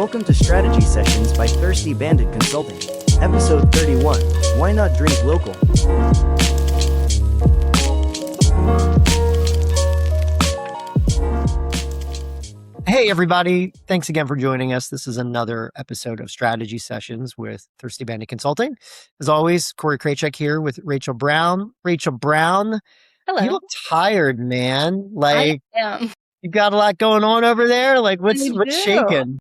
Welcome to Strategy Sessions by Thirsty Bandit Consulting, Episode 31, Why Not Drink Local? Hey, everybody. Thanks again for joining us. This is another episode of Strategy Sessions with Thirsty Bandit Consulting. As always, Corey Kraychuk here with Rachel Brown. Rachel Brown, Hello. you look tired, man. I am. You got a lot going on over there? What's do. shaking?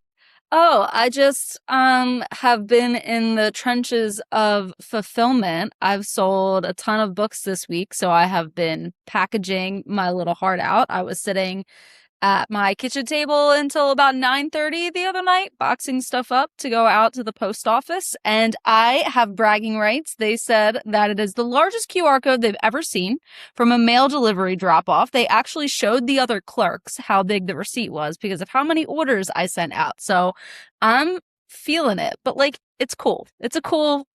Oh, I just have been in the trenches of fulfillment. I've sold a ton of books this week, so I have been packaging my little heart out. I was sitting at my kitchen table until about 9:30 the other night, boxing stuff up to go out to the post office, and I have bragging rights. They said that it is the largest QR code they've ever seen from a mail delivery drop-off. They actually showed the other clerks how big the receipt was because of how many orders I sent out. So I'm feeling it, but it's cool. It's a cool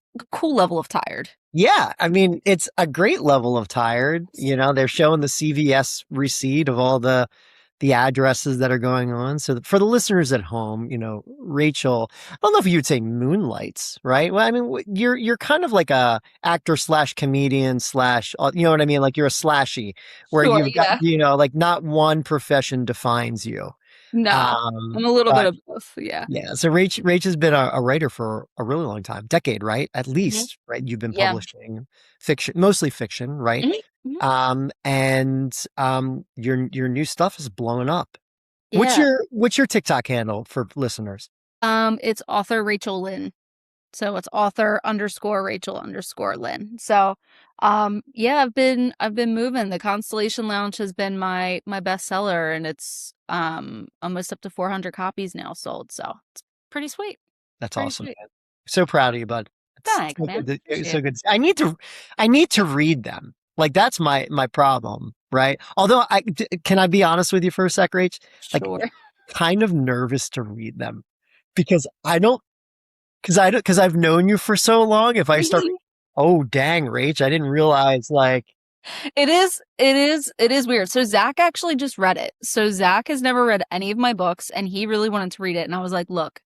level of tired. Yeah, I mean, it's a great level of tired. You know, they're showing the CVS receipt of all the addresses that are going on. So for the listeners at home, you know, Rachel, I don't know if you would say moonlights, right? Well, I mean, you're kind of like a actor slash comedian slash, you know what I mean? Like you're a slashy where Sure, you've got, you know, like not one profession defines you. No, I'm a little bit of both. Yeah. Yeah. So Rach has been a writer for a really long time, decade, right? At least, right? You've been publishing fiction, mostly fiction, right? And your new stuff is blowing up. Yeah. What's your TikTok handle for listeners? It's author Rachel Lynn. So it's author_Rachel_Lynn. So I've been moving. The Constellation Lounge has been my bestseller, and it's almost up to 400 copies now sold. So it's pretty sweet. That's pretty awesome. Sweet. So proud of you, bud. Thanks, man. It's so good. I need to read them. Like that's my problem, right? Although can I be honest with you for a sec, Rach? Sure. Like, kind of nervous to read them because because I've known you for so long. If I start, oh dang, Rach, I didn't realize it is weird. So Zach actually just read it. So Zach has never read any of my books, and he really wanted to read it. And I was like, look,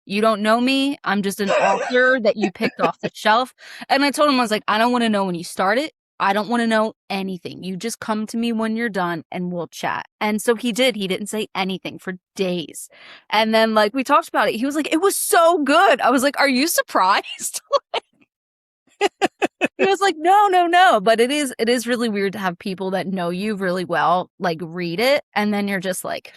you don't know me. I'm just an author that you picked off the shelf. And I told him, I was like, I don't want to know when you start it. I don't want to know anything. You just come to me when you're done and we'll chat. And so he did. He didn't say anything for days. And then we talked about it. He was like, it was so good. I was like, are you surprised? He was like, no. But it is really weird to have people that know you really well, read it. And then you're just like,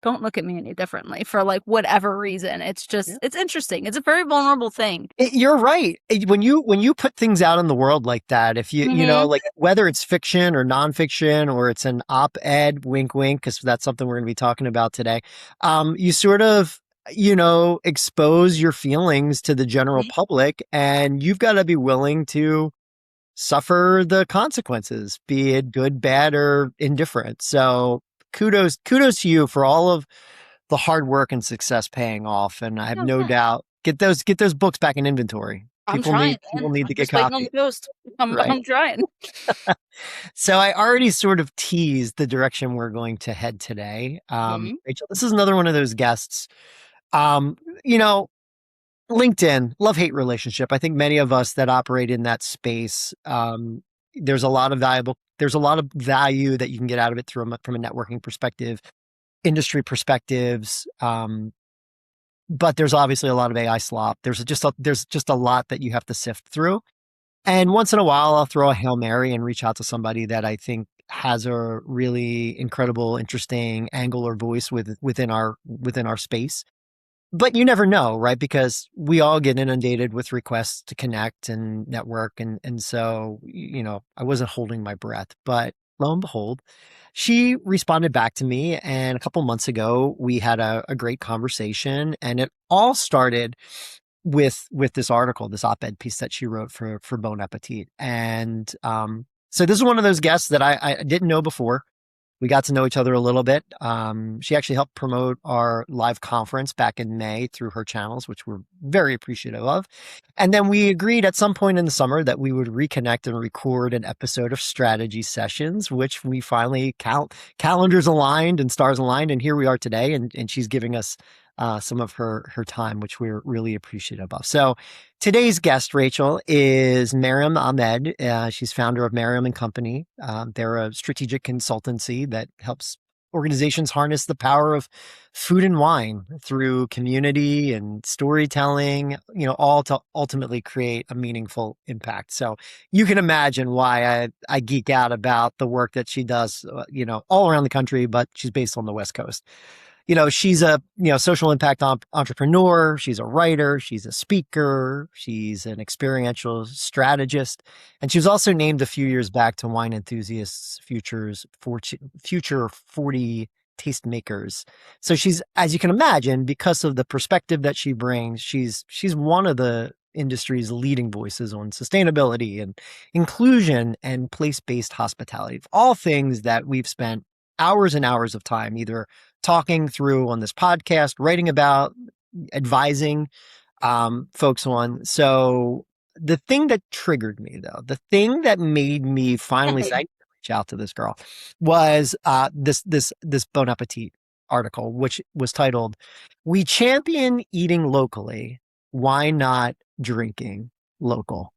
don't look at me any differently for whatever reason. It's just, It's interesting. It's a very vulnerable thing. You're right. When you put things out in the world like that, if you, you know, whether it's fiction or nonfiction or it's an op-ed, wink, wink, because that's something we're going to be talking about today. You sort of, you know, expose your feelings to the general public, and you've got to be willing to suffer the consequences, be it good, bad, or indifferent. So kudos to you for all of the hard work and success paying off. And I have no doubt, get those books back in inventory. People need to get copies. I'm trying. So I already sort of teased the direction we're going to head today. Rachel, this is another one of those guests. You know, LinkedIn, love-hate relationship. I think many of us that operate in that space, there's a lot of value that you can get out of it from a networking perspective, industry perspectives. But there's obviously a lot of AI slop. There's just a lot that you have to sift through. And once in a while, I'll throw a Hail Mary and reach out to somebody that I think has a really incredible, interesting angle or voice within our space. But you never know, right? Because we all get inundated with requests to connect and network. And so, you know, I wasn't holding my breath, but lo and behold, she responded back to me. And a couple months ago, we had a great conversation, and it all started with this article, this op-ed piece that she wrote for Bon Appétit. And so this is one of those guests that I didn't know before. We got to know each other a little bit. She actually helped promote our live conference back in May through her channels, which we're very appreciative of. And then we agreed at some point in the summer that we would reconnect and record an episode of Strategy Sessions, which we finally calendars aligned and stars aligned. And here we are today. And she's giving us some of her time, which we're really appreciative of. So today's guest, Rachel, is Maryam Ahmed. She's founder of Maryam Company. They're a strategic consultancy that helps organizations harness the power of food and wine through community and storytelling, all to ultimately create a meaningful impact. So you can imagine why I geek out about the work that she does, all around the country, but she's based on the West Coast. She's a, social impact entrepreneur. She's a writer. She's a speaker. She's an experiential strategist. And she was also named a few years back to Wine Enthusiasts Future 40 Tastemakers. So she's, as you can imagine, because of the perspective that she brings, she's one of the industry's leading voices on sustainability and inclusion and place-based hospitality. All things that we've spent hours and hours of time either talking through on this podcast, writing about, advising folks on. So the thing that triggered me, though, the thing that made me finally say, reach out to this girl, was this Bon Appetit article, which was titled, "We Champion Eating Locally. Why Not Drinking Local?" ?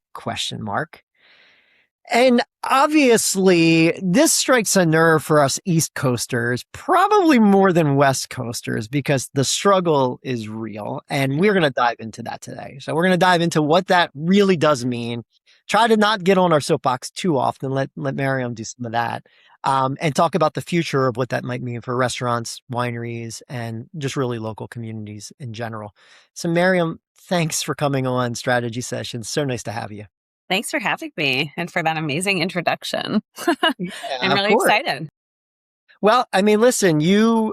And obviously, this strikes a nerve for us East Coasters, probably more than West Coasters, because the struggle is real. And we're going to dive into that today. So we're going to dive into what that really does mean. Try to not get on our soapbox too often. Let Maryam do some of that. And talk about the future of what that might mean for restaurants, wineries, and just really local communities in general. So Maryam, thanks for coming on Strategy Sessions. So nice to have you. Thanks for having me and for that amazing introduction. Yeah, I'm really excited. Well, I mean, listen, you're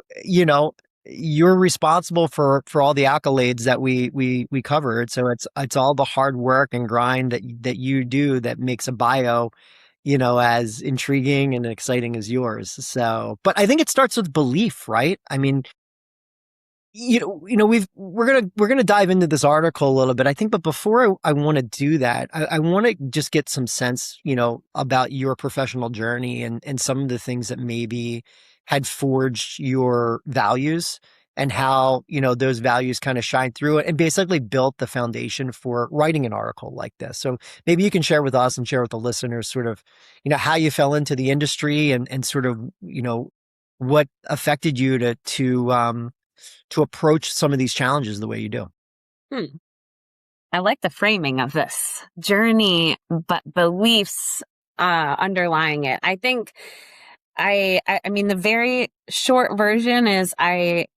responsible for all the accolades that we covered. So it's all the hard work and grind that you do that makes a bio, as intriguing and exciting as yours. So, but I think it starts with belief, right? I mean, we're gonna dive into this article a little bit, I think, but before I want to do that, I want to just get some sense, about your professional journey and some of the things that maybe had forged your values and how, those values kind of shine through it and basically built the foundation for writing an article like this. So maybe you can share with us and share with the listeners sort of, how you fell into the industry and sort of, what affected you to approach some of these challenges the way you do. I like the framing of this journey, but beliefs underlying it. I think I mean, the very short version is I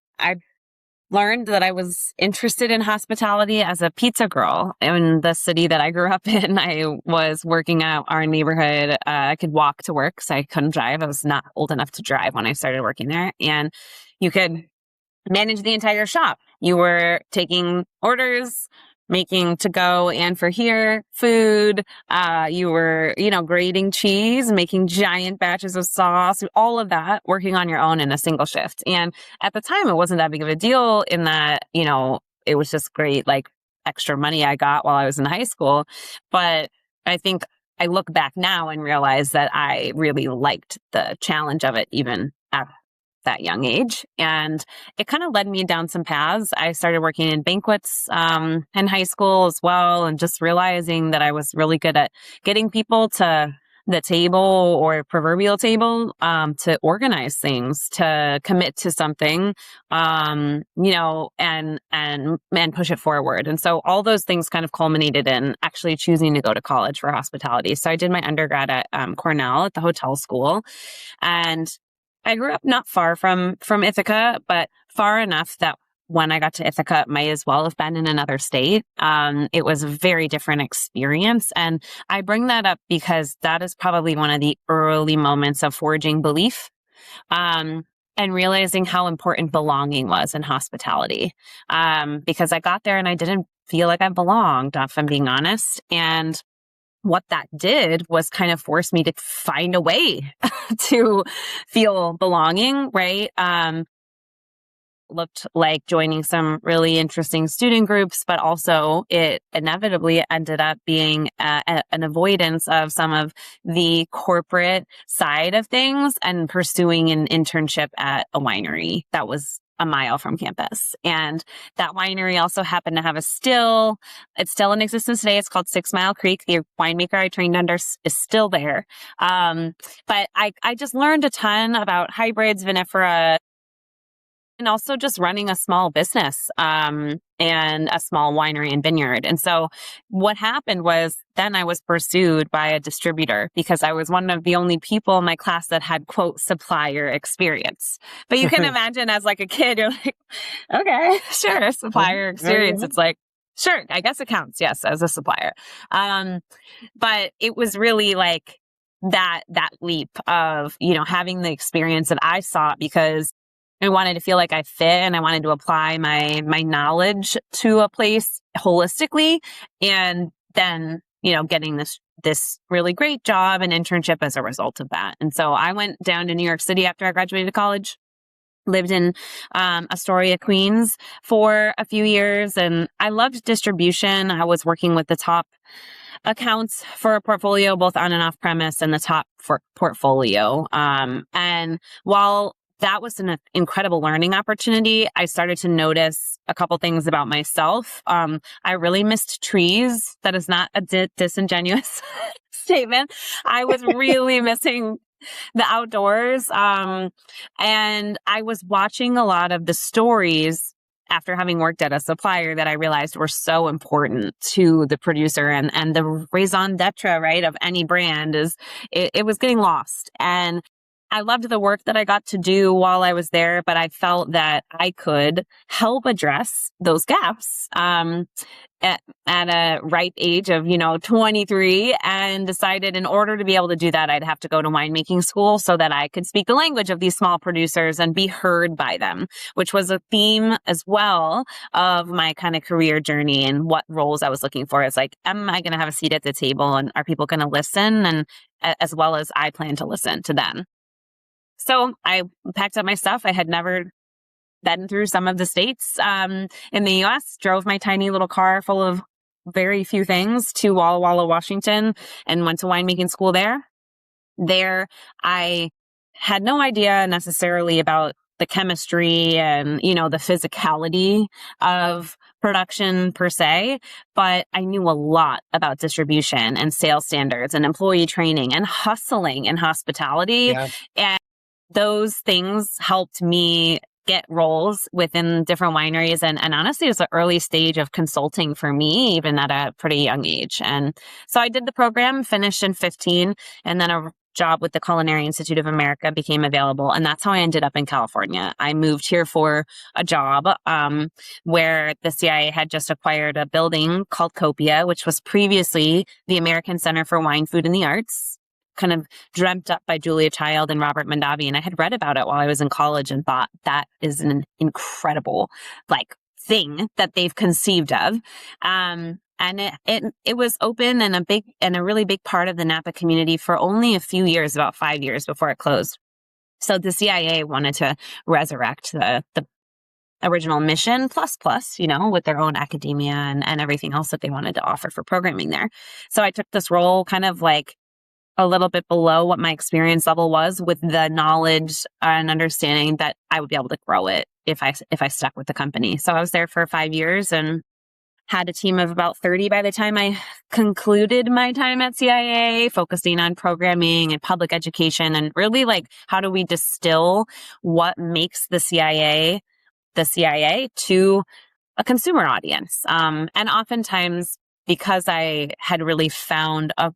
learned that I was interested in hospitality as a pizza girl in the city that I grew up in. I was working at our neighborhood. I could walk to work, so I couldn't drive. I was not old enough to drive when I started working there. And you could manage the entire shop. You were taking orders, making to go and for here food. You were, grating cheese, making giant batches of sauce, all of that, working on your own in a single shift. And at the time, it wasn't that big of a deal in that, it was just great, like extra money I got while I was in high school. But I think I look back now and realize that I really liked the challenge of it, even at that young age. And it kind of led me down some paths. I started working in banquets in high school as well, and just realizing that I was really good at getting people to the table or proverbial table to organize things, to commit to something, and push it forward. And so all those things kind of culminated in actually choosing to go to college for hospitality. So I did my undergrad at Cornell at the hotel school, and I grew up not far from Ithaca, but far enough that when I got to Ithaca, it may as well have been in another state. It was a very different experience. And I bring that up because that is probably one of the early moments of forging belief and realizing how important belonging was in hospitality. Because I got there and I didn't feel like I belonged, if I'm being honest. And what that did was kind of force me to find a way to feel belonging, right? Looked like joining some really interesting student groups, but also it inevitably ended up being an avoidance of some of the corporate side of things and pursuing an internship at a winery. That was a mile from campus. And that winery also happened to have it's still in existence today. It's called 6 Mile Creek. The winemaker I trained under is still there. But I just learned a ton about hybrids, vinifera, and also just running a small business, and a small winery and vineyard. And so what happened was then I was pursued by a distributor because I was one of the only people in my class that had, quote, supplier experience. But you can imagine as like a kid, you're like, okay, sure, supplier experience. It's like, sure, I guess it counts. Yes, as a supplier. But it was really like that leap of, having the experience that I sought because I wanted to feel like I fit and I wanted to apply my knowledge to a place holistically. And then, getting this really great job and internship as a result of that. And so I went down to New York City after I graduated college, lived in Astoria, Queens for a few years. And I loved distribution. I was working with the top accounts for a portfolio, both on and off premise, and the top for portfolio. And while that was an incredible learning opportunity, I started to notice a couple things about myself. I really missed trees. That is not a disingenuous statement. I was really missing the outdoors. And I was watching a lot of the stories after having worked at a supplier that I realized were so important to the producer and the raison d'etre, right, of any brand is it was getting lost. And I loved the work that I got to do while I was there, but I felt that I could help address those gaps at a ripe age of, 23, and decided in order to be able to do that, I'd have to go to winemaking school so that I could speak the language of these small producers and be heard by them, which was a theme as well of my kind of career journey and what roles I was looking for. It's like, am I going to have a seat at the table and are people going to listen? And as well as I plan to listen to them. So I packed up my stuff. I had never been through some of the states in the U.S., drove my tiny little car full of very few things to Walla Walla, Washington, and went to winemaking school there. There, I had no idea necessarily about the chemistry and, the physicality of production per se, but I knew a lot about distribution and sales standards and employee training and hustling in hospitality. Yeah. And those things helped me get roles within different wineries. And honestly, it was an early stage of consulting for me, even at a pretty young age. And so I did the program, finished in 15, and then a job with the Culinary Institute of America became available. And that's how I ended up in California. I moved here for a job where the CIA had just acquired a building called Copia, which was previously the American Center for Wine, Food, and the Arts, kind of dreamt up by Julia Child and Robert Mondavi. And I had read about it while I was in college and thought that is an incredible thing that they've conceived of. And it was open and a really big part of the Napa community for only a few years, about 5 years before it closed. So the CIA wanted to resurrect the original mission plus, with their own academia and everything else that they wanted to offer for programming there. So I took this role kind of a little bit below what my experience level was, with the knowledge and understanding that I would be able to grow it if I stuck with the company. So I was there for 5 years and had a team of about 30 by the time I concluded my time at CIA, focusing on programming and public education and really how do we distill what makes the CIA to a consumer audience. And oftentimes, because I had really found a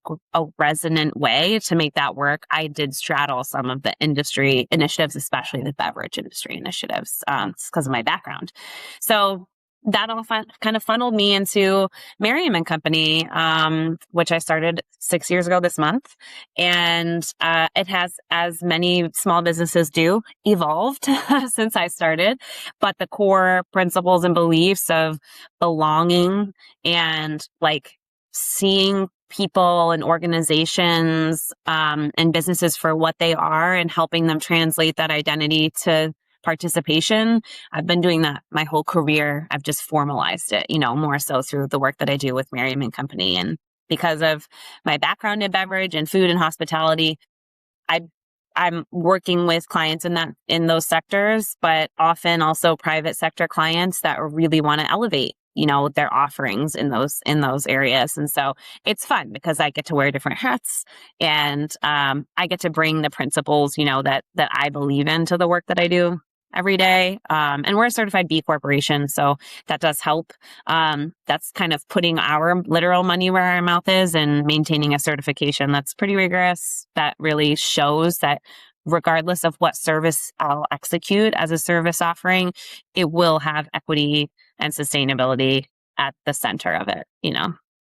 resonant way to make that work, I did straddle some of the industry initiatives, especially the beverage industry initiatives, because of my background. So that all kind of funneled me into Maryam Company, which I started 6 years ago this month. And it has, as many small businesses do, evolved since I started. But the core principles and beliefs of belonging and seeing people and organizations and businesses for what they are and helping them translate that identity to participation. I've been doing that my whole career. I've just formalized it, more so through the work that I do with Maryam Company. And because of my background in beverage and food and hospitality, I I'm working with clients in those sectors, but often also private sector clients that really want to elevate, their offerings in those areas. And so it's fun because I get to wear different hats, and I get to bring the principles, that I believe in to the work that I do every day. And we're a certified B corporation, so that does help. That's kind of putting our literal money where our mouth is and maintaining a certification that's pretty rigorous. That really shows that regardless of what service I'll execute as a service offering, it will have equity and sustainability at the center of it,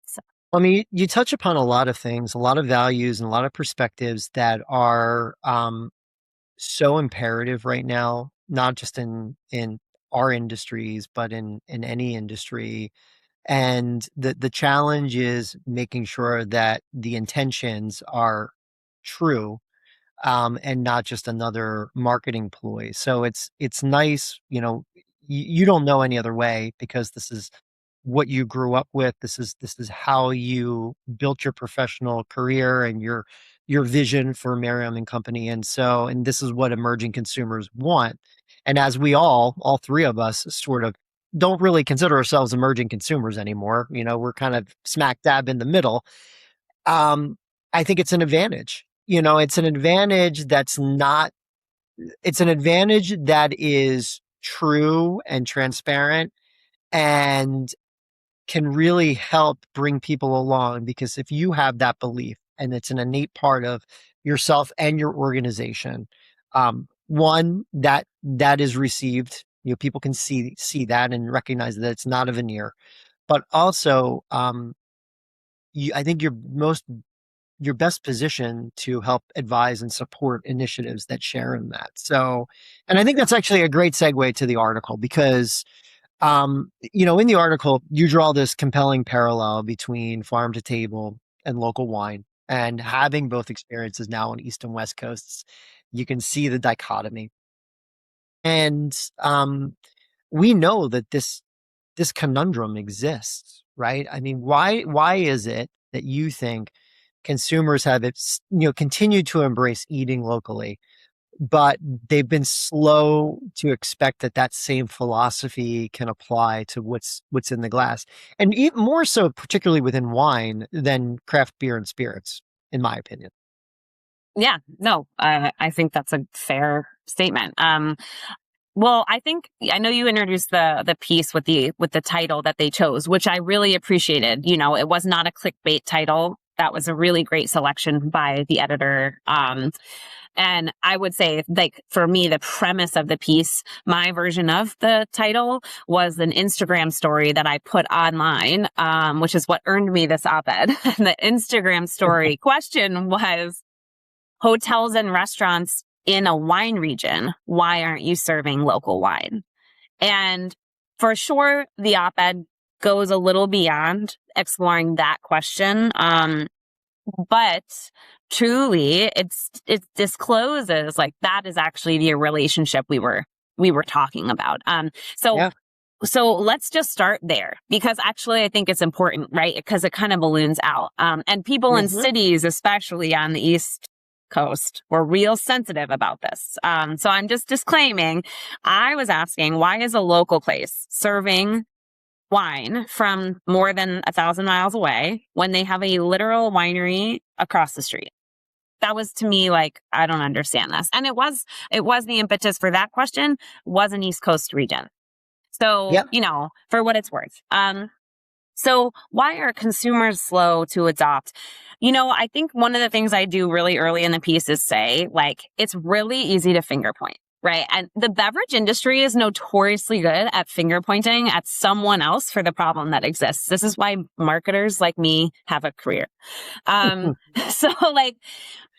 So. I mean, you touch upon a lot of things, a lot of values and a lot of perspectives that are so imperative right now, not just in our industries, but in any industry. And the challenge is making sure that the intentions are true, and not just another marketing ploy. So it's nice, you don't know any other way because this is what you grew up with. This is how you built your professional career and your vision for Maryam and Company. And this is what emerging consumers want. And as we all three of us sort of don't really consider ourselves emerging consumers anymore, we're kind of smack dab in the middle. I think it's an advantage. It's an advantage it's an advantage that is true and transparent and can really help bring people along, because if you have that belief and it's an innate part of yourself and your organization, one that is received, people can see that and recognize that it's not a veneer, but also, I think you're best positioned to help advise and support initiatives that share in that. So, and I think that's actually a great segue to the article, because in the article, you draw this compelling parallel between farm to table and local wine, and having both experiences now on East and West Coasts, you can see the dichotomy. And we know that this conundrum exists, right? I mean, why is it that you think consumers have continued to embrace eating locally, but they've been slow to expect that same philosophy can apply to what's in the glass, and even more so, particularly within wine than craft beer and spirits, in my opinion. Yeah, no, I think that's a fair statement. Well, I know you introduced the piece with the title that they chose, which I really appreciated. It was not a clickbait title. That was a really great selection by the editor. And I would say, like, for me, the premise of the piece, my version of the title was an Instagram story that I put online, which is what earned me this op-ed. The Instagram story question was, hotels and restaurants in a wine region, why aren't you serving local wine? And for sure, the op-ed goes a little beyond exploring that question. But truly, it discloses, like, that is actually the relationship we were talking about. So let's just start there, because actually I think it's important, right? Because it kind of balloons out. And people in cities, especially on the East Coast, were real sensitive about this. So I'm just disclaiming, I was asking, why is a local place serving wine from more than 1,000 miles away when they have a literal winery across the street? That was, to me, like, I don't understand this. And it was the impetus for that question was an East Coast region. So, Yep. For what it's worth. So why are consumers slow to adopt? I think one of the things I do really early in the piece is say, like, it's really easy to finger point, right? And the beverage industry is notoriously good at finger pointing at someone else for the problem that exists. This is why marketers like me have a career. So, like,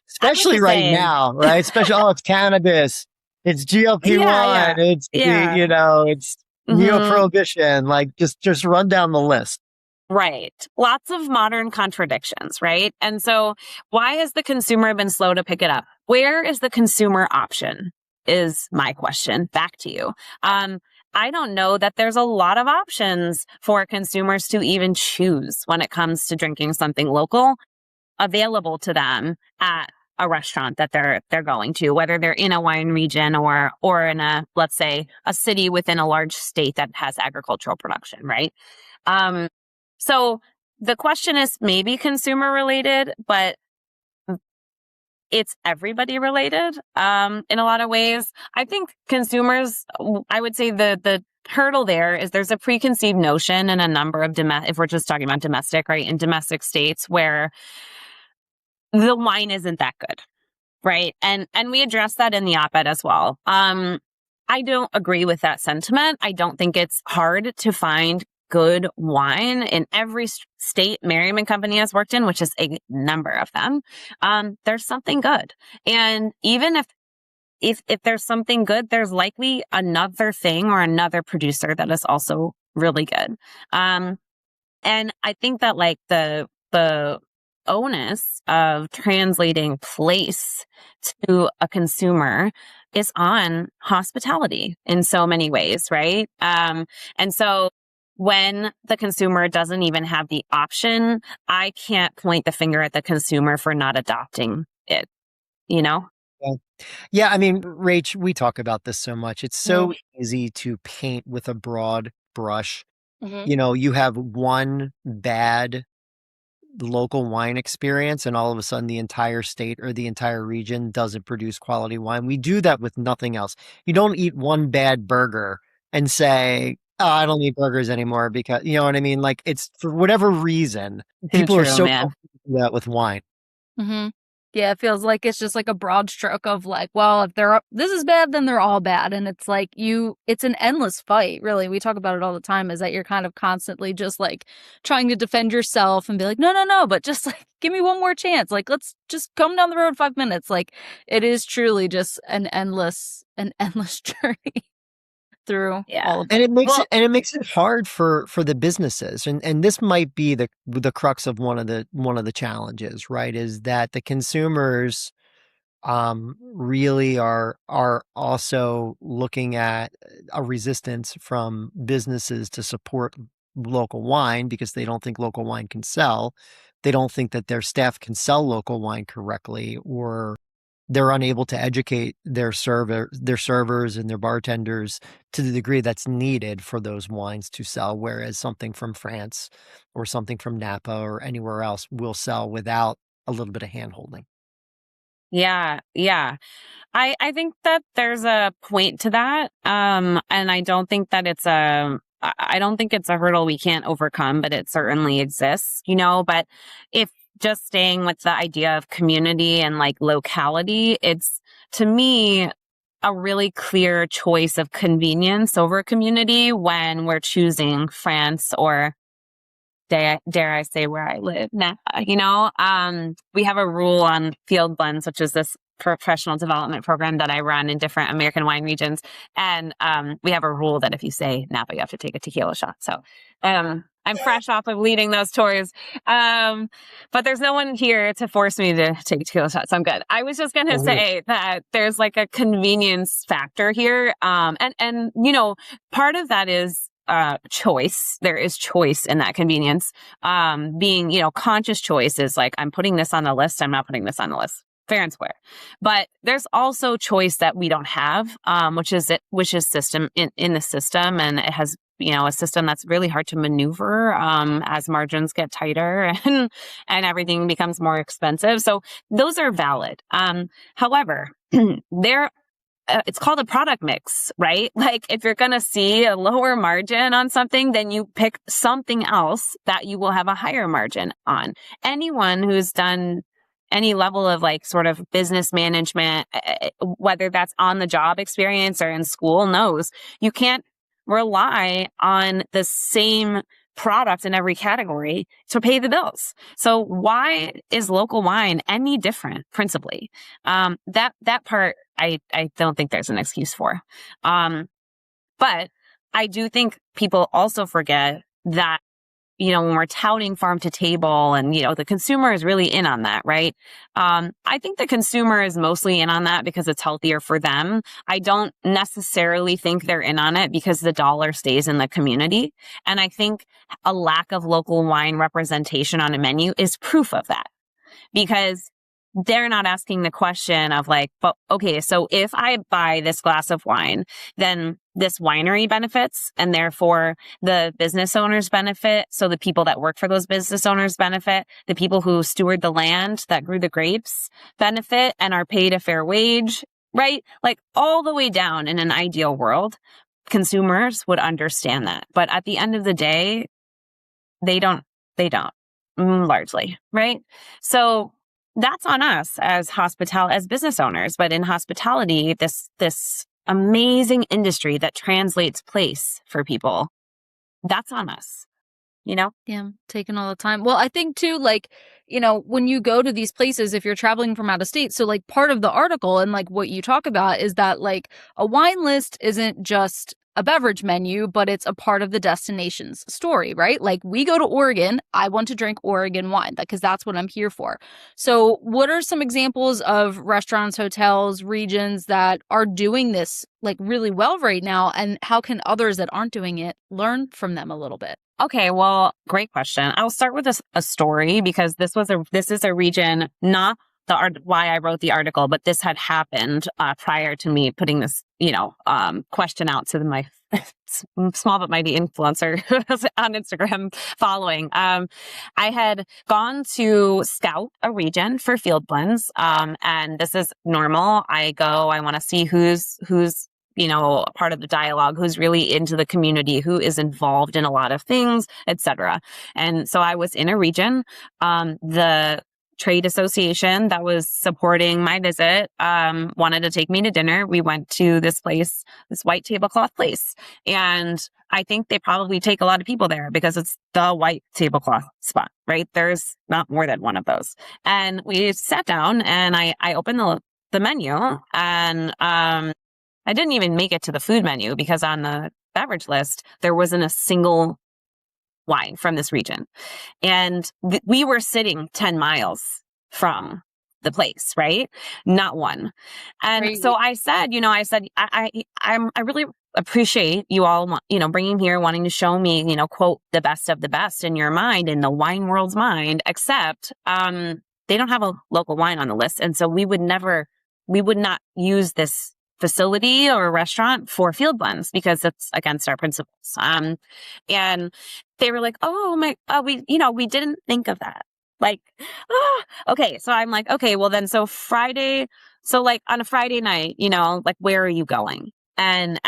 especially right now, right? Especially, it's cannabis, it's GLP-1, it's it's neo-prohibition, like, just run down the list. Right. Lots of modern contradictions, right? And so why has the consumer been slow to pick it up? Where is the consumer option is my question back to you. I don't know that there's a lot of options for consumers to even choose when it comes to drinking something local available to them at a restaurant that they're going to, whether they're in a wine region or in a, let's say, a city within a large state that has agricultural production, right? So the question is maybe consumer related, but it's everybody related in a lot of ways. I think consumers, I would say the hurdle there is there's a preconceived notion in a number of if we're just talking about domestic, right? In domestic states where the wine isn't that good, right? And we address that in the op-ed as well. I don't agree with that sentiment. I don't think it's hard to find good wine in every state Maryam Company has worked in, which is a number of them. There's something good. And even if there's something good, there's likely another thing or another producer that is also really good. And I think that like the onus of translating place to a consumer is on hospitality in so many ways, right? And so when the consumer doesn't even have the option, I can't point the finger at the consumer for not adopting it, you know? Yeah, I mean, Rach, we talk about this so much. It's so easy to paint with a broad brush. You know, you have one bad local wine experience and all of a sudden the entire state or the entire region doesn't produce quality wine. We do that with nothing else. You don't eat one bad burger and say, oh, I don't eat burgers anymore because, you know what I mean? Like, it's for whatever reason, people are so comfortable with that with wine. Yeah, it feels like it's just like a broad stroke of like, well, if this is bad, then they're all bad. And it's like it's an endless fight, really. We talk about it all the time, is that you're kind of constantly just like trying to defend yourself and be like, no, but just like, give me one more chance. Like, let's just come down the road 5 minutes. Like, it is truly just an endless journey through all of it. And it makes it hard for the businesses. And this might be the crux of one of the challenges, right? Is that the consumers really are also looking at a resistance from businesses to support local wine because they don't think local wine can sell. They don't think that their staff can sell local wine correctly, or they're unable to educate their servers and their bartenders to the degree that's needed for those wines to sell. Whereas something from France or something from Napa or anywhere else will sell without a little bit of hand-holding. Yeah. I think that there's a point to that. And I don't think that it's a hurdle we can't overcome, but it certainly exists, you know. But if just staying with the idea of community and like locality, it's to me a really clear choice of convenience over community when we're choosing France or dare I say where I live now. You know, we have a rule on Field Blends, which is this professional development program that I run in different American wine regions. And we have a rule that if you say Napa, you have to take a tequila shot. So I'm fresh off of leading those tours. But there's no one here to force me to take a tequila shot. So I'm good. I was just going to say that there's like a convenience factor here. And you know, part of that is choice. There is choice in that convenience. Being, you know, conscious choice is like, I'm putting this on the list. I'm not putting this on the list. Fair and square. But there's also choice that we don't have, which is system in the system. And it has, you know, a system that's really hard to maneuver, as margins get tighter and everything becomes more expensive. So those are valid. However, it's called a product mix, right? Like if you're going to see a lower margin on something, then you pick something else that you will have a higher margin on. Anyone who's done any level of like sort of business management, whether that's on the job experience or in school, knows you can't rely on the same product in every category to pay the bills. So why is local wine any different principally? That part I don't think there's an excuse for. But I do think people also forget that, you know, when we're touting farm to table and, you know, the consumer is really in on that, right? I think the consumer is mostly in on that because it's healthier for them. I don't necessarily think they're in on it because the dollar stays in the community. And I think a lack of local wine representation on a menu is proof of that. Because they're not asking the question of like, but okay, so if I buy this glass of wine, then this winery benefits and therefore the business owners benefit. So the people that work for those business owners benefit. The people who steward the land that grew the grapes benefit and are paid a fair wage, right? Like all the way down in an ideal world, consumers would understand that. But at the end of the day, they don't largely, right? So that's on us as as business owners. But in hospitality, this amazing industry that translates place for people, that's on us, you know? Yeah, taking all the time. Well, I think too, like, when you go to these places, if you're traveling from out of state, so like part of the article and like what you talk about is that like a wine list isn't just a beverage menu, but it's a part of the destination's story, right? Like we go to Oregon, I want to drink Oregon wine because that's what I'm here for. So what are some examples of restaurants, hotels, regions that are doing this like really well right now? And how can others that aren't doing it learn from them a little bit? Okay, well, great question. I'll start with a story because this is a region, not why I wrote the article, but this had happened prior to me putting this, question out to my small but mighty influencer on Instagram following. I had gone to scout a region for field blends, and this is normal. I want to see who's part of the dialogue, who's really into the community, who is involved in a lot of things, etc. And so I was in a region, the trade association that was supporting my visit wanted to take me to dinner. We went to this place, this white tablecloth place. And I think they probably take a lot of people there because it's the white tablecloth spot, right? There's not more than one of those. And we sat down and I opened the menu and I didn't even make it to the food menu because on the beverage list, there wasn't a single wine from this region. And we were sitting 10 miles from the place, right? Not one. And Right. so I said, I really appreciate you all, bringing here, wanting to show me, quote, the best of the best in your mind, in the wine world's mind, except they don't have a local wine on the list. And so we would not use this facility or restaurant for field blends because it's against our principles. And they were like, we didn't think of that. Like, okay. So I'm like, okay, well then, so like on a Friday night, like where are you going? And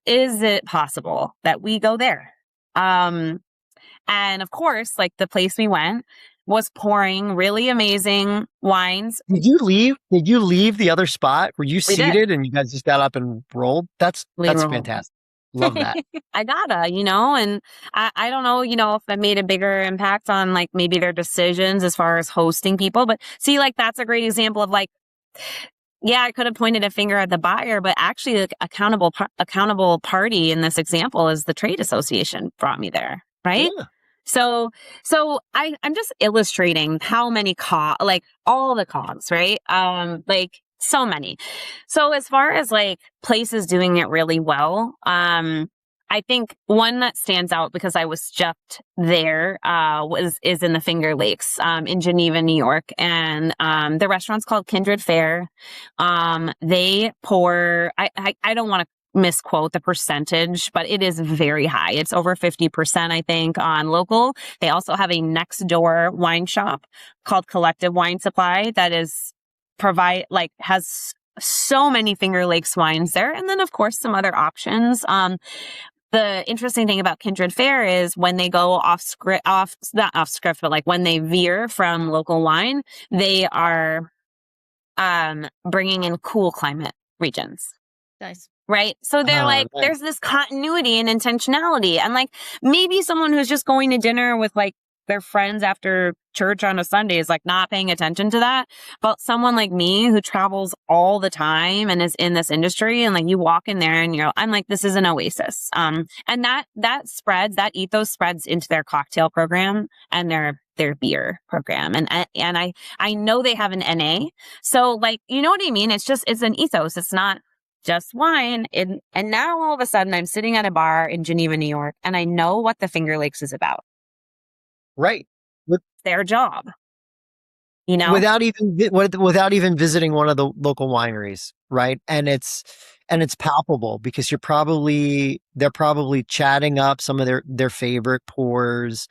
is it possible that we go there? And of course, like the place we went was pouring really amazing wines. Did you leave? Did you leave the other spot? Were you We did. seated and you guys just got up and rolled? That's rolled. fantastic. Love that. I gotta, and I don't know, if that made a bigger impact on like maybe their decisions as far as hosting people. But see, like that's a great example of like, yeah, I could have pointed a finger at the buyer, but actually the accountable party in this example is the trade association brought me there, right? Yeah. So I'm just illustrating how many all the cogs, right? Like so many. So as far as like places doing it really well, I think one that stands out because I was just there, is in the Finger Lakes, in Geneva, New York. And, the restaurant's called Kindred Fare. They pour, I don't want to misquote the percentage, but it is very high. It's over 50%, I think, on local. They also have a next door wine shop called Collective Wine Supply that has so many Finger Lakes wines there. And then of course some other options. The interesting thing about Kindred Fare is when they go not off script, but like when they veer from local wine, they are, bringing in cool climate regions. Nice. Right. So they're like, nice. There's this continuity and intentionality. And like maybe someone who's just going to dinner with like their friends after church on a Sunday is like not paying attention to that. But someone like me who travels all the time and is in this industry and like you walk in there and I'm like, this is an oasis. And that ethos spreads into their cocktail program and their beer program. And I know they have an NA. So like, you know what I mean? It's an ethos. It's not just wine. And now all of a sudden I'm sitting at a bar in Geneva, New York, and I know what the Finger Lakes is about. Right. Their job. without even visiting one of the local wineries, right? And it's palpable because they're probably chatting up some of their favorite pours.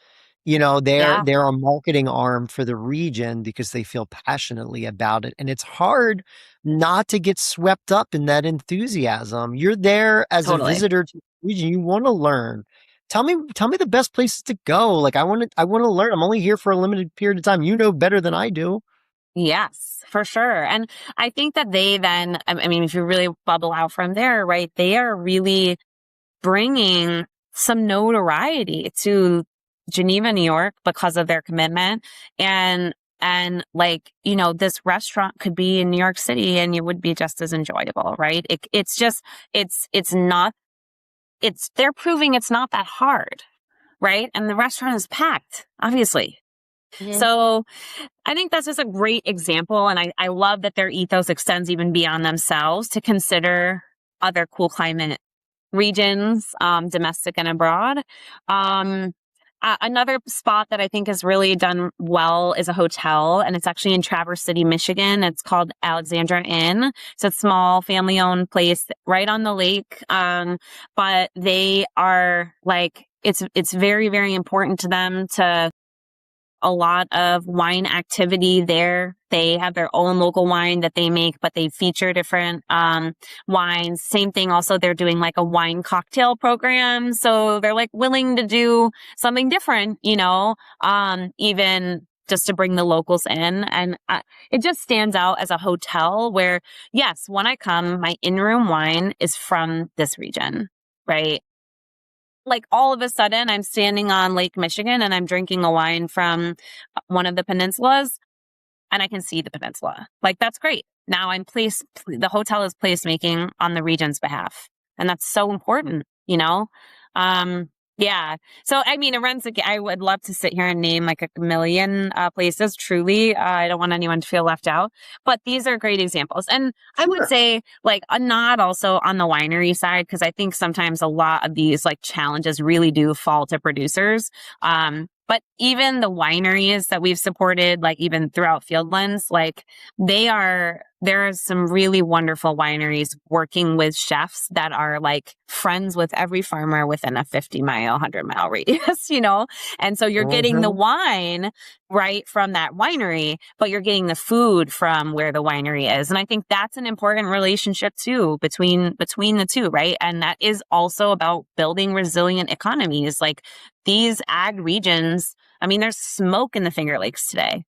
Yeah, They're a marketing arm for the region because they feel passionately about it. And it's hard not to get swept up in that enthusiasm. You're there as a totally. visitor to the region. You want to learn. Tell me the best places to go. Like I want to learn. I'm only here for a limited period of time. You know better than I do. Yes, for sure. And I think that they then, I mean, if you really bubble out from there, right, they are really bringing some notoriety to Geneva, New York because of their commitment. And like, this restaurant could be in New York City and it would be just as enjoyable, right? It's just, it's not, they're proving it's not that hard, right? And the restaurant is packed, obviously. Mhm. So I think that's just a great example. And I love that their ethos extends even beyond themselves to consider other cool climate regions, domestic and abroad. Another spot that I think has really done well is a hotel, and it's actually in Traverse City, Michigan. It's called Alexandra Inn. It's a small family-owned place right on the lake. But they are like, it's very, very important to them to a lot of wine activity there. They have their own local wine that they make, but they feature different wines. Same thing. Also, they're doing like a wine cocktail program. So they're like willing to do something different, even just to bring the locals in. And it just stands out as a hotel where, yes, when I come, my in-room wine is from this region, right? Like all of a sudden I'm standing on Lake Michigan and I'm drinking a wine from one of the peninsulas and I can see the peninsula. Like, that's great. Now the hotel is placemaking on the region's behalf. And that's so important, Yeah. So, I mean, I would love to sit here and name like a million places. Truly, I don't want anyone to feel left out. But these are great examples. And I would Sure. say like a nod also on the winery side, because I think sometimes a lot of these like challenges really do fall to producers. But even the wineries that we've supported, like even throughout Fieldlands, like there are some really wonderful wineries working with chefs that are like friends with every farmer within a 50-mile, 100-mile radius, And so you're getting the Mhm. wine right from that winery, but you're getting the food from where the winery is. And I think that's an important relationship too between the two, right? And that is also about building resilient economies. Like these ag regions, I mean, there's smoke in the Finger Lakes today,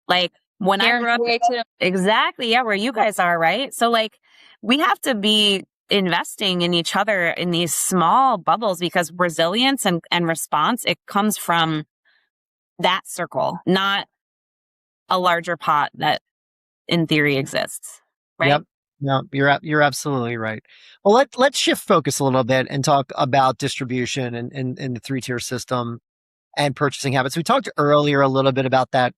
like when I grew up, exactly. Yeah. Where you guys are, right? So like we have to be investing in each other in these small bubbles because resilience and response, it comes from that circle, not a larger pot that in theory exists. Right. Yep. No, you're absolutely right. Well, let's shift focus a little bit and talk about distribution and the three-tier system and purchasing habits. We talked earlier a little bit about that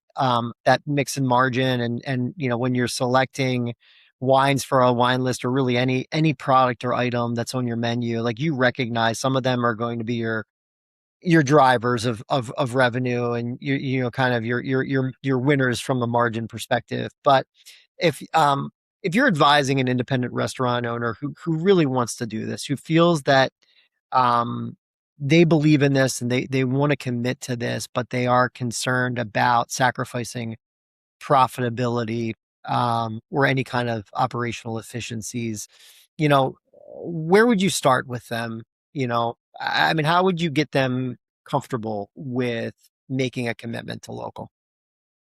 mix and margin and when you're selecting wines for a wine list or really any product or item that's on your menu, like you recognize some of them are going to be your drivers of revenue and kind of your winners from a margin perspective. But if if you're advising an independent restaurant owner who really wants to do this, who feels that um, they believe in this and they want to commit to this, but they are concerned about sacrificing profitability or any kind of operational efficiencies, you know, where would you start with them? I mean, how would you get them comfortable with making a commitment to local?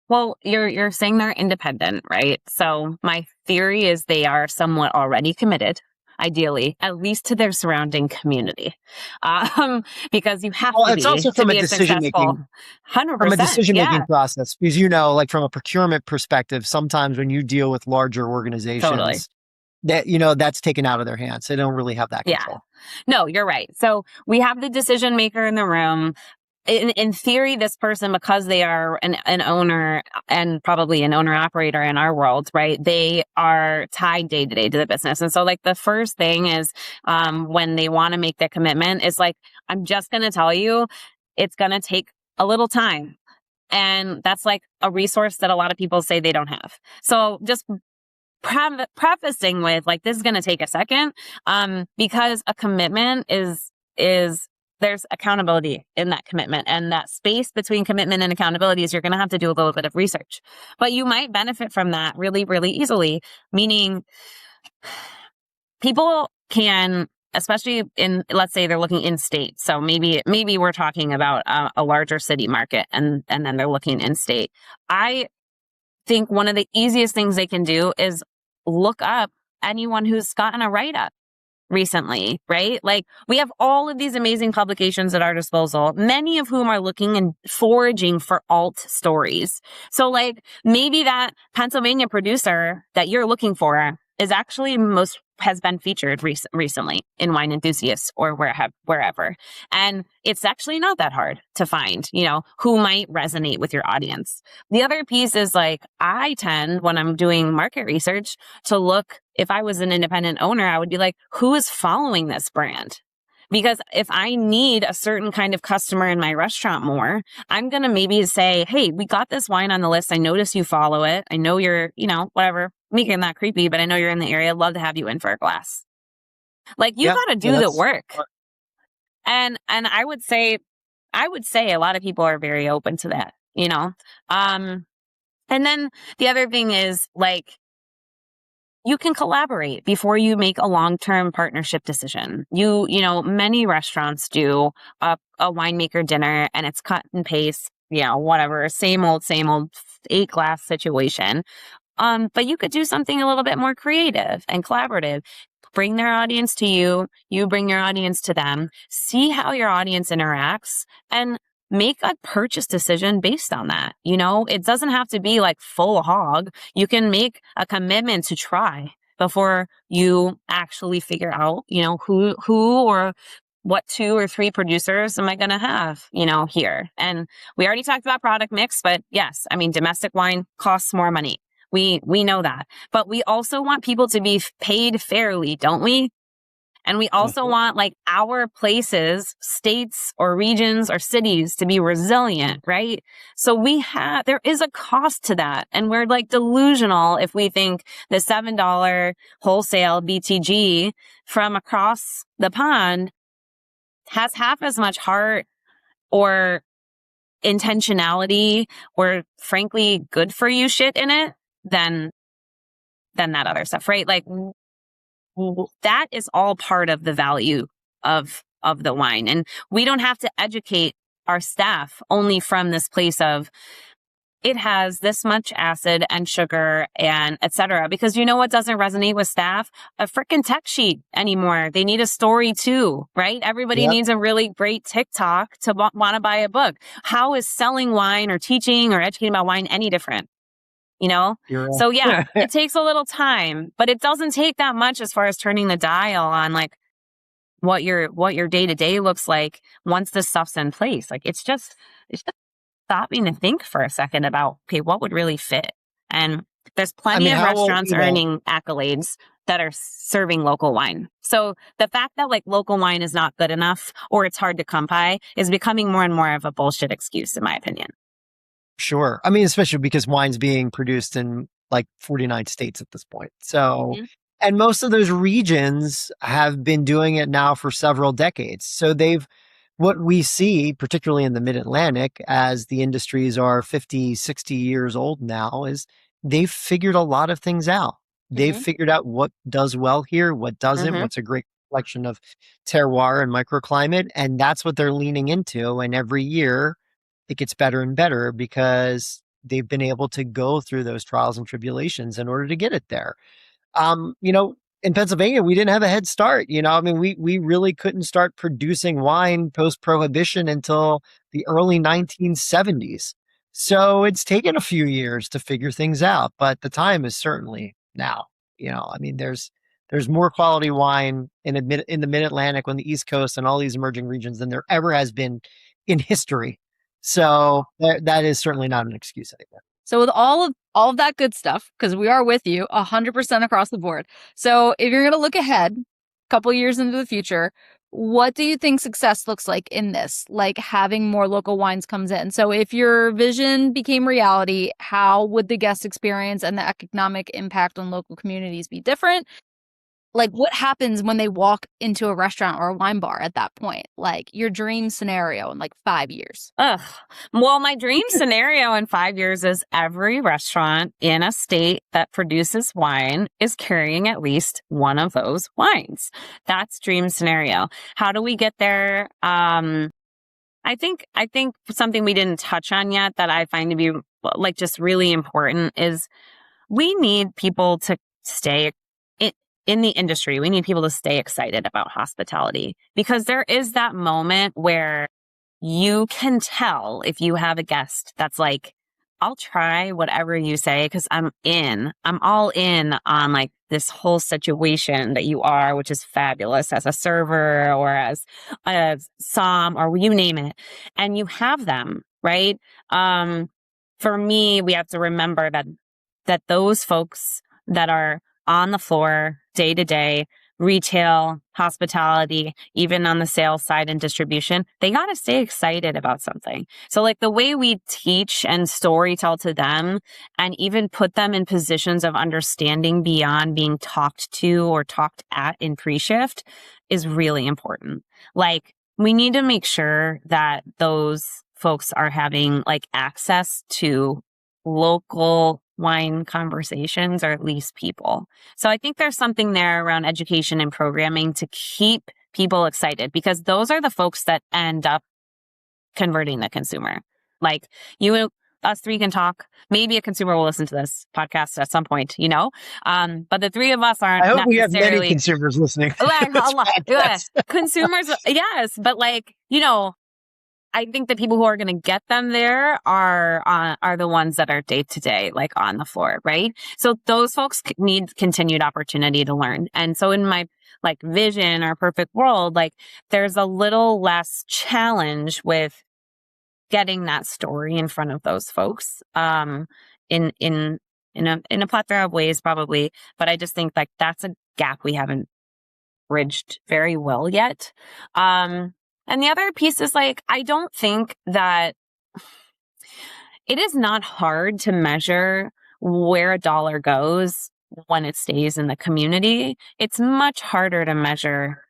Well, you're saying they're independent, right? So my theory is they are somewhat already committed, ideally, at least to their surrounding community, because you have Well, to it's be also to from a be a decision successful. making 100%, yeah, process because like from a procurement perspective, sometimes when you deal with larger totally, organizations, that that's taken out of their hands. They don't really have that yeah. control. No, you're right. So we have the decision maker in the room. In theory, this person, because they are an owner and probably an owner operator in our world, right? They are tied day to day to the business. And so like the first thing is, when they want to make their commitment is like, I'm just going to tell you, it's going to take a little time. And that's like a resource that a lot of people say they don't have. So just prefacing with like, this is going to take a second, because a commitment is there's accountability in that commitment, and that space between commitment and accountability is you're going to have to do a little bit of research, but you might benefit from that really, really easily. Meaning people can, especially in, let's say they're looking in state. So maybe we're talking about a larger city market, and then they're looking in state. I think one of the easiest things they can do is look up anyone who's gotten a write-up recently, right? Like, we have all of these amazing publications at our disposal, many of whom are looking and foraging for alt stories. So like, maybe that Pennsylvania producer that you're looking for is actually has been featured recently in Wine Enthusiasts or wherever. And it's actually not that hard to find, who might resonate with your audience. The other piece is like, I tend, when I'm doing market research, to look, if I was an independent owner, I would be like, who is following this brand? Because if I need a certain kind of customer in my restaurant more, I'm going to maybe say, hey, we got this wine on the list. I notice you follow it. I know you're, whatever, making that creepy, but I know you're in the area. I'd love to have you in for a glass. Like, you got to do the work. And I would say a lot of people are very open to that, and then the other thing is like, you can collaborate before you make a long-term partnership decision. Many restaurants do a winemaker dinner, and it's cut and paste, whatever, same old 8-glass situation. But you could do something a little bit more creative and collaborative. Bring their audience to you, you bring your audience to them, see how your audience interacts, and make a purchase decision based on that. It doesn't have to be like full hog. You can make a commitment to try before you actually figure out, who or what 2 or 3 producers am I going to have, here. And we already talked about product mix, but yes, domestic wine costs more money. We know that, but we also want people to be paid fairly, don't we? And we also want like our places, states or regions or cities to be resilient, right? So there is a cost to that. And we're like delusional if we think the $7 wholesale BTG from across the pond has half as much heart or intentionality or frankly good for you shit in it than that other stuff, right? Like, that is all part of the value of the wine. And we don't have to educate our staff only from this place of it has this much acid and sugar and et cetera. Because you know what doesn't resonate with staff? A freaking tech sheet anymore. They need a story too, right? Everybody needs a really great TikTok to want to buy a book. How is selling wine or teaching or educating about wine any different? So yeah, it takes a little time, but it doesn't take that much as far as turning the dial on like what your day-to-day looks like once this stuff's in place. Like, it's just stopping to think for a second about, okay, what would really fit? And there's plenty of restaurants earning accolades that are serving local wine. So the fact that like local wine is not good enough or it's hard to come by is becoming more and more of a bullshit excuse, in my opinion. Sure. Especially because wine's being produced in like 49 states at this point. So, and most of those regions have been doing it now for several decades. So what we see, particularly in the mid-Atlantic, as the industries are 50, 60 years old now, is they've figured a lot of things out. They've figured out what does well here, what doesn't, what's a great collection of terroir and microclimate. And that's what they're leaning into. And every year, it gets better and better because they've been able to go through those trials and tribulations in order to get it there. In Pennsylvania, we didn't have a head start. We really couldn't start producing wine post-prohibition until the early 1970s. So it's taken a few years to figure things out, but the time is certainly now. There's more quality wine in the Mid-Atlantic, on the East Coast, and all these emerging regions than there ever has been in history. So that is certainly not an excuse anymore. So with all of that good stuff, because we are with you 100% across the board. So if you're going to look ahead, a couple years into the future, what do you think success looks like in this? Like having more local wines comes in. So if your vision became reality, how would the guest experience and the economic impact on local communities be different? Like what happens when they walk into a restaurant or a wine bar at that point? Like your dream scenario in like 5 years. Ugh. Well, my dream scenario in 5 years is every restaurant in a state that produces wine is carrying at least one of those wines. That's dream scenario. How do we get there? I think something we didn't touch on yet that I find to be like just really important is we need people to stay in the industry. We need people to stay excited about hospitality, because there is that moment where you can tell if you have a guest that's like, I'll try whatever you say because I'm all in on like this whole situation that you are, which is fabulous as a server or as a som or you name it. And you have them, right? For me, we have to remember that those folks that are on the floor day to day, retail, hospitality, even on the sales side and distribution, they got to stay excited about something. So like the way we teach and storytell to them and even put them in positions of understanding beyond being talked to or talked at in pre-shift is really important. Like we need to make sure that those folks are having like access to local wine conversations, or at least people. So I think there's something there around education and programming to keep people excited, because those are the folks that end up converting the consumer. Like us three can talk. Maybe a consumer will listen to this podcast at some point, but the three of us aren't. I hope we have necessarily many consumers listening. Like, a lot, yeah, consumers, yes, but like, I think the people who are going to get them there are the ones that are day to day, like on the floor, right? So those folks need continued opportunity to learn. And so in my like vision or perfect world, like there's a little less challenge with getting that story in front of those folks, in a plethora of ways probably. But I just think like that's a gap we haven't bridged very well yet. And the other piece is like, I don't think that it is not hard to measure where a dollar goes when it stays in the community. It's much harder to measure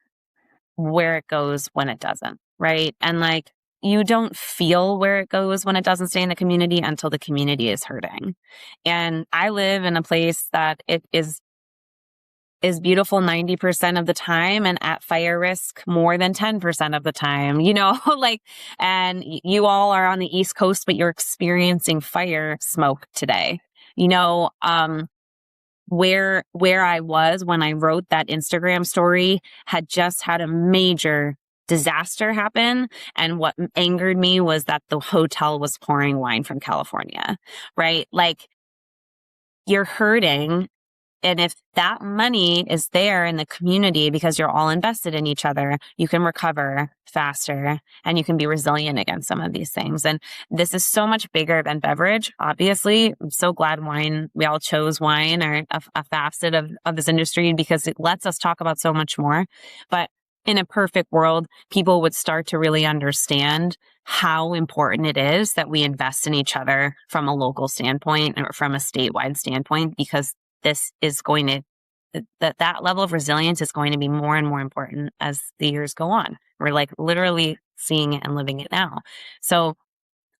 where it goes when it doesn't, right? And like, you don't feel where it goes when it doesn't stay in the community until the community is hurting. And I live in a place that it is beautiful 90% of the time and at fire risk more than 10% of the time, and you all are on the East Coast, but you're experiencing fire smoke today. Where I was when I wrote that Instagram story had just had a major disaster happen. And what angered me was that the hotel was pouring wine from California, right? Like you're hurting. And if that money is there in the community because you're all invested in each other, you can recover faster and you can be resilient against some of these things. And this is so much bigger than beverage. Obviously, I'm so glad we all chose wine, or a facet of this industry, because it lets us talk about so much more. But in a perfect world, people would start to really understand how important it is that we invest in each other from a local standpoint or from a statewide standpoint, because this is going to, that level of resilience is going to be more and more important as the years go on. We're like literally seeing it and living it now. So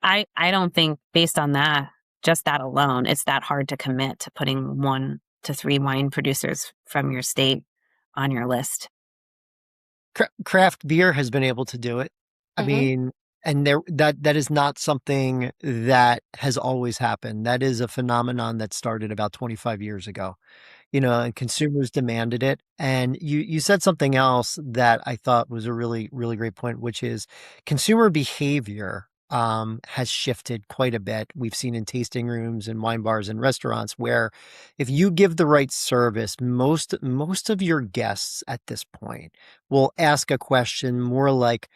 I don't think based on that, just that alone, it's that hard to commit to putting 1 to 3 wine producers from your state on your list. Craft beer has been able to do it. I mean, and that is not something that has always happened. That is a phenomenon that started about 25 years ago, and consumers demanded it. And you said something else that I thought was a really, really great point, which is consumer behavior has shifted quite a bit. We've seen in tasting rooms and wine bars and restaurants where if you give the right service, most of your guests at this point will ask a question more like,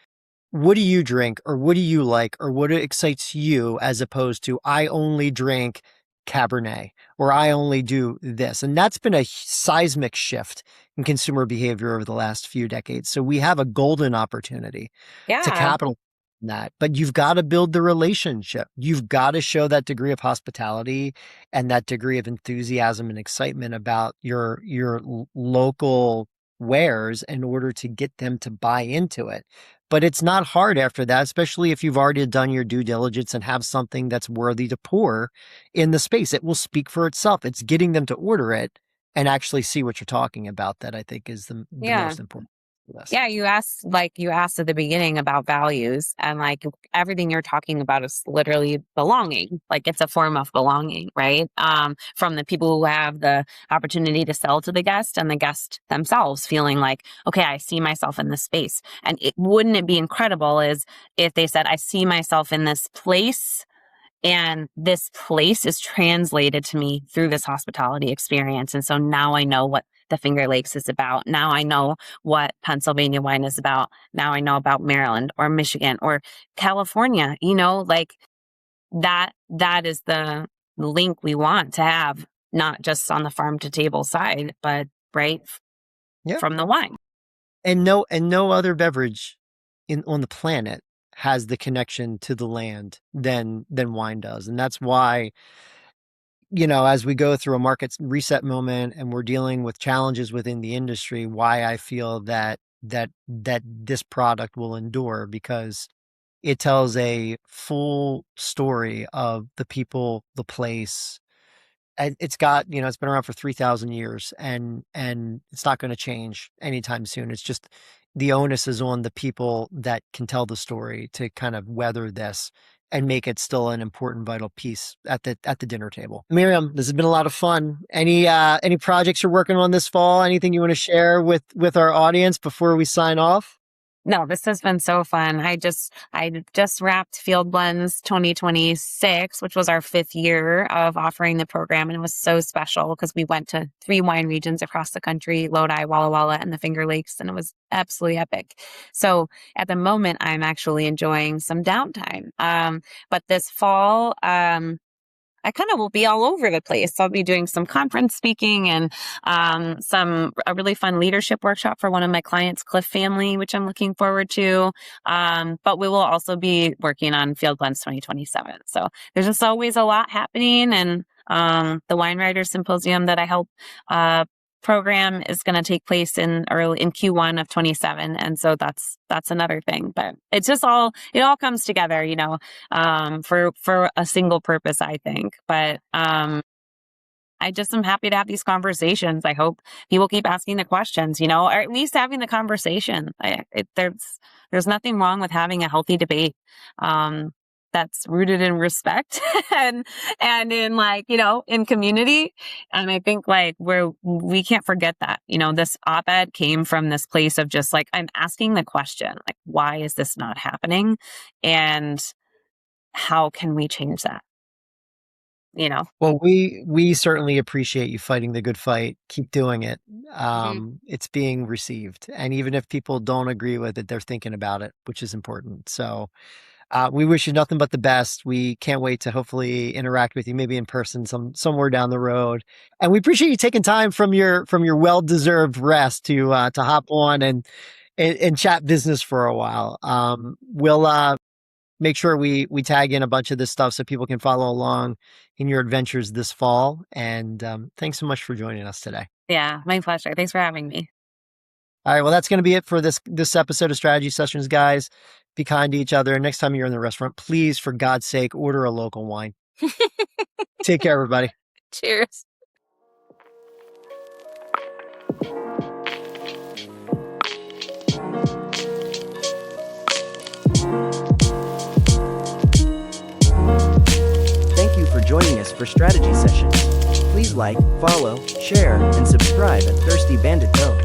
what do you drink, or what do you like, or what excites you, as opposed to I only drink Cabernet, or I only do this. And that's been a seismic shift in consumer behavior over the last few decades. So we have a golden opportunity to capitalize on that. But you've got to build the relationship. You've got to show that degree of hospitality and that degree of enthusiasm and excitement about your local wares in order to get them to buy into it. But it's not hard after that, especially if you've already done your due diligence and have something that's worthy to pour in the space. It will speak for itself. It's getting them to order it and actually see what you're talking about that I think is the most important. Yeah, you asked at the beginning about values, and like everything you're talking about is literally belonging. Like it's a form of belonging, right? From the people who have the opportunity to sell to the guest and the guest themselves feeling like, okay, I see myself in this space. And wouldn't it be incredible is if they said, I see myself in this place, and this place is translated to me through this hospitality experience. And so now I know what the Finger Lakes is about. Now I know what Pennsylvania wine is about. Now I know about Maryland or Michigan or California, like that is the link we want to have, not just on the farm to table side, but from the wine. And no other beverage on the planet has the connection to the land than wine does. And that's why, as we go through a market reset moment and we're dealing with challenges within the industry, why I feel that this product will endure, because it tells a full story of the people, the place. And it's got, it's been around for 3,000 years and it's not going to change anytime soon. It's just the onus is on the people that can tell the story to kind of weather this and make it still an important, vital piece at the dinner table. Maryam, this has been a lot of fun. Any projects you're working on this fall? Anything you want to share with our audience before we sign off? No, this has been so fun. I just wrapped Field Blends 2026, which was our 5th year of offering the program. And it was so special because we went to 3 wine regions across the country, Lodi, Walla Walla, and the Finger Lakes. And it was absolutely epic. So at the moment, I'm actually enjoying some downtime. But this fall, I kind of will be all over the place. I'll be doing some conference speaking and a really fun leadership workshop for one of my clients, Cliff Family, which I'm looking forward to. But we will also be working on Field Blends 2027. So there's just always a lot happening. And the Wine Writers Symposium that I help program is going to take place in Q1 of 27. And so that's another thing, but it's just it all comes together, for a single purpose, I think. But, I just am happy to have these conversations. I hope people keep asking the questions, or at least having the conversation. There's nothing wrong with having a healthy debate. That's rooted in respect and in in community. And I think we can't forget that, this op-ed came from this place of just I'm asking the question, why is this not happening? And how can we change that? Well, we certainly appreciate you fighting the good fight. Keep doing it. It's being received. And even if people don't agree with it, they're thinking about it, which is important. So, we wish you nothing but the best. We can't wait to hopefully interact with you, maybe in person somewhere down the road. And we appreciate you taking time from your well-deserved rest to hop on and chat business for a while. We'll make sure we tag in a bunch of this stuff so people can follow along in your adventures this fall. And thanks so much for joining us today. Yeah, my pleasure. Thanks for having me. All right, well, that's going to be it for this episode of Strategy Sessions, guys. Be kind to each other. Next time you're in the restaurant, please, for God's sake, order a local wine. Take care, everybody. Cheers. Thank you for joining us for Strategy Sessions. Please like, follow, share, and subscribe at Thirsty Bandit Dome.